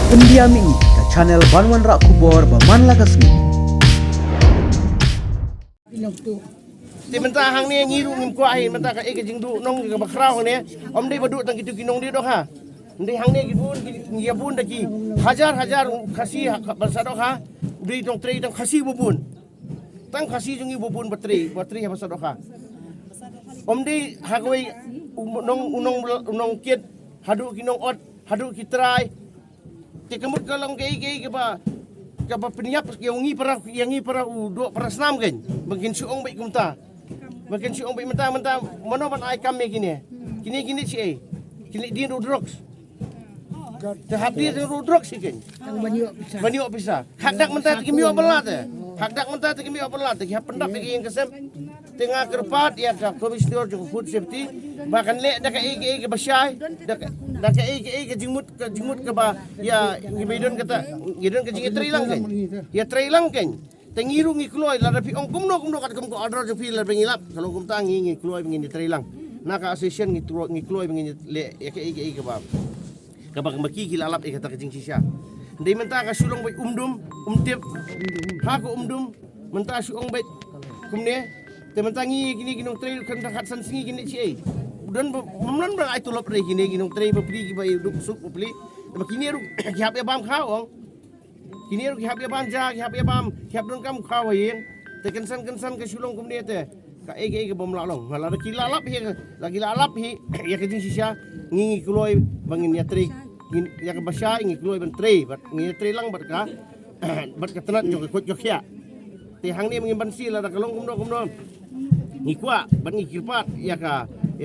Pendiami ke channel Banwan Rak Kubor Baman Lagasmi. Thì mình ta hàng này ngiru ngim qua thì mình ta cái jing du nong cái bạc rau này om đây badu tang gitu kinong dia dok ha đây hàng này gibun gibun daki hajar khasi bahasa dok ha beri tong trei tang khasi tang khasi jungi bubun bateri ha bahasa dok ha om đây hagoi unong kiet hadu kinong ot hadu kitrai te kemut kalong ke ba peniap yang ngi para do para senam kan bagin suong baik kumta bagin suong baik menta mana man ai kami kini si kini dia drugs tahap dia drugs kan banyak bisa hadak menta kimi obelat hadak menta kimi obelat ki pendap yang kesem tengah kerpat ya ka komisioner jong food safety bahkan le dak ke basyai dak ke jimut ke ba ya ngibidon kata ngidon ke jingi trilang kan ya trilang kan tengiru ngi kloy la rapi ong kumno kat kum ko order jo fil bengilap kalau kum tangi ngi kloy bengini trilang naka association ngi kloy bengini le ya ke ba ka ba maki kilalap e kata ke jing sisya ndai menta ka sulong bai umtip ha ko menta suong bai kumne tementangi gini ginong trail kan dak san singi gini ci dan memlan bang ai tulop re gini ginong trail bepri ki bai duk sup bepli kini ru kiap ya bam khaong kini ru kiap ya bam ja kiap ya bam kiap dong kam khaw yeng te kensan ke sulong kum ne te ka ege bom lalong ngala kila lap hi lagi lalap hi ya ke jing sisya ngi kloi bangin ya tri ya ke basya ngi kloi ban tre bat ngi tre lang bat ka tenat jo ko jokia te hang ni mengimban sila da kalong kumdo ngikwa ban ngikirpat ya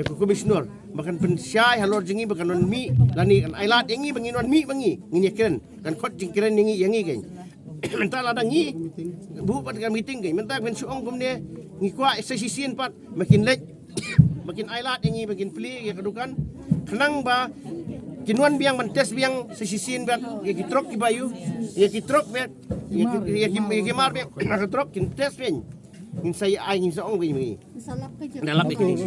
ko komisioner bahkan pensyai halor jengi bahkan non mi lani kan ailat yengi bangi non mi bangi nginyekeran kan khot jingkiran yengi kan menta ladang ngi bu pat kan meeting kan menta ben suong kumne ngikwa sesisin pat makin lek makin ailat yengi makin pli ya kedukan kenang ba kinuan biang mentes biang sesisin bat ya kitrok ki bayu ya kitrok bet ya kimar bet kitrok kin tes ben in saya ai sa ong wi dalam ikini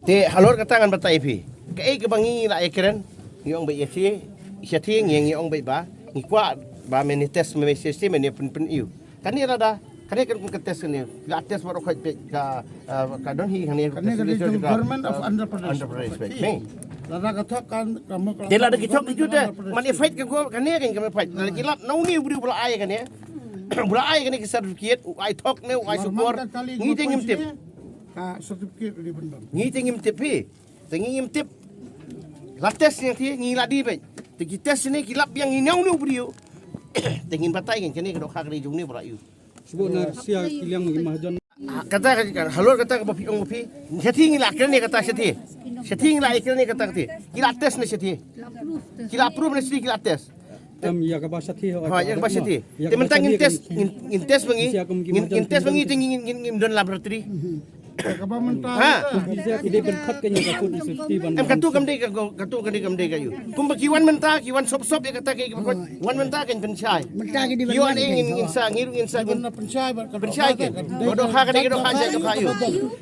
te halor katangan batai pi ke bangi la ekren yong bai yesi syati ngi ong bai ba ngi kwa ba menites me system ne pen iu kani rada kani kan tes ne la tes baru ka don hi kani government of Andhra Pradesh me lada kathok kan kamu dia lada kitok itu deh mani fight ke gua kani kan kami fight lada kilap nau ni beri bola ai kan ya bola ai kan ke certificate ai thok ne ai support ngi tengim tip ka certificate di benda ngi tengim tip pi tengim tip lates yang ti ngi ladi be te tes ni kilap yang nau ni beri tengim batai kan kani kedok hak jung ni bola yu sebutna sia kiliang mahajon kata halor kata ke bapi ong bapi syati ngi la kene kata syati ngi la kene kata ti kila tes ni syati kila approve ni kila tes ya ka basa thi ha ya basa thi te mentang tes bangi tingin don laboratory ka ba menta ha bisa ide ben khat kenya ka food safety ban em katu kamde ka yu kumba kiwan menta kiwan sop ya kata ke wan menta kan pensyai kiwan ingin sa benda pensyai pensyai ke bodoh ha kan do ha do ha yu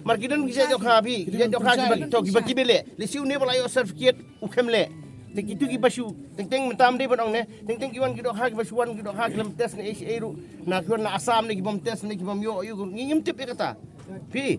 markidan kise do ha bi kise do ha ki bagi bele le siu ne bola yo certificate ukemle te kitu ki basu teng mentam de bonong ne teng kiwan ki do ha ki basuan ki do ha ki tes ne eru na kiwan na asam ne ki bom tes ne ki bom yo yu ngim tip kata pi